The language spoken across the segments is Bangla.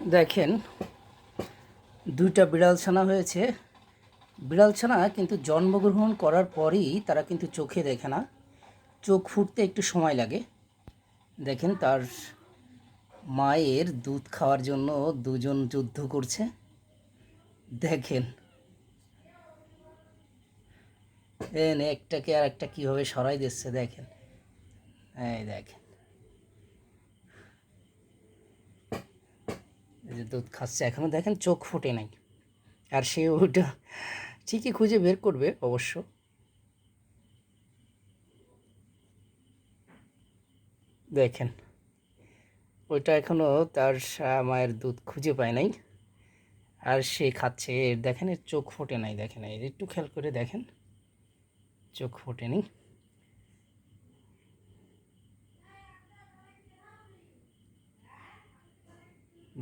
দেখেন, দুইটা বিড়াল ছানা হয়েছে। বিড়াল ছানা কিন্তু জন্মগ্রহণ করার পরই তারা কিন্তু চোখে দেখে না, চোখ ফুটতে একটু সময় লাগে। দেখেন, তার মায়ের দুধ খাওয়ার জন্য দুজন যুদ্ধ করছে। দেখেন, একটাকে আর একটা কীভাবে সরাই দিচ্ছে। দেখেন, এই দেখেন, এই যে দুধ খাচ্ছে এখনও। দেখেন, চোখ ফোটে নাই। আর সে ওটা ঠিকই খুঁজে বের করবে অবশ্য। দেখেন, ওইটা এখনও তার মায়ের দুধ খুঁজে পায় নাই, আর সে খাচ্ছে। দেখেন, এর চোখ ফোটে নাই। দেখেন, এর একটু খেয়াল করে দেখেন, চোখ ফোটেনি।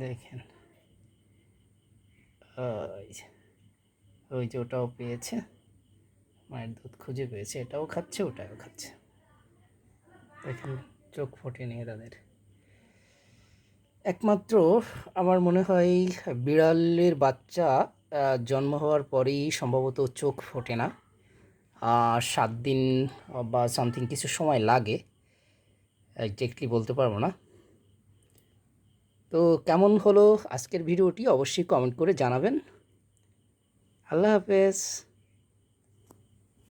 দেখেন, ওই যে ওই যে ওটাও পেয়েছে, মায়ের দুধ খুঁজে পেয়েছে, এটাও খাচ্ছে, ওটাও খাচ্ছে। দেখেন, চোখ ফোটেনি তাদের। একমাত্র আমার মনে হয় বিড়ালের বাচ্চা জন্ম হওয়ার পরেই সম্ভবত চোখ ফোটে না। 7 দিন বা সামথিং কিছু সময় লাগে, এক্স্যাক্টলি বলতে পারবো না। তো কেমন হলো আজকের ভিডিওটি অবশ্যই কমেন্ট করে জানাবেন। আল্লাহ হাফেজ।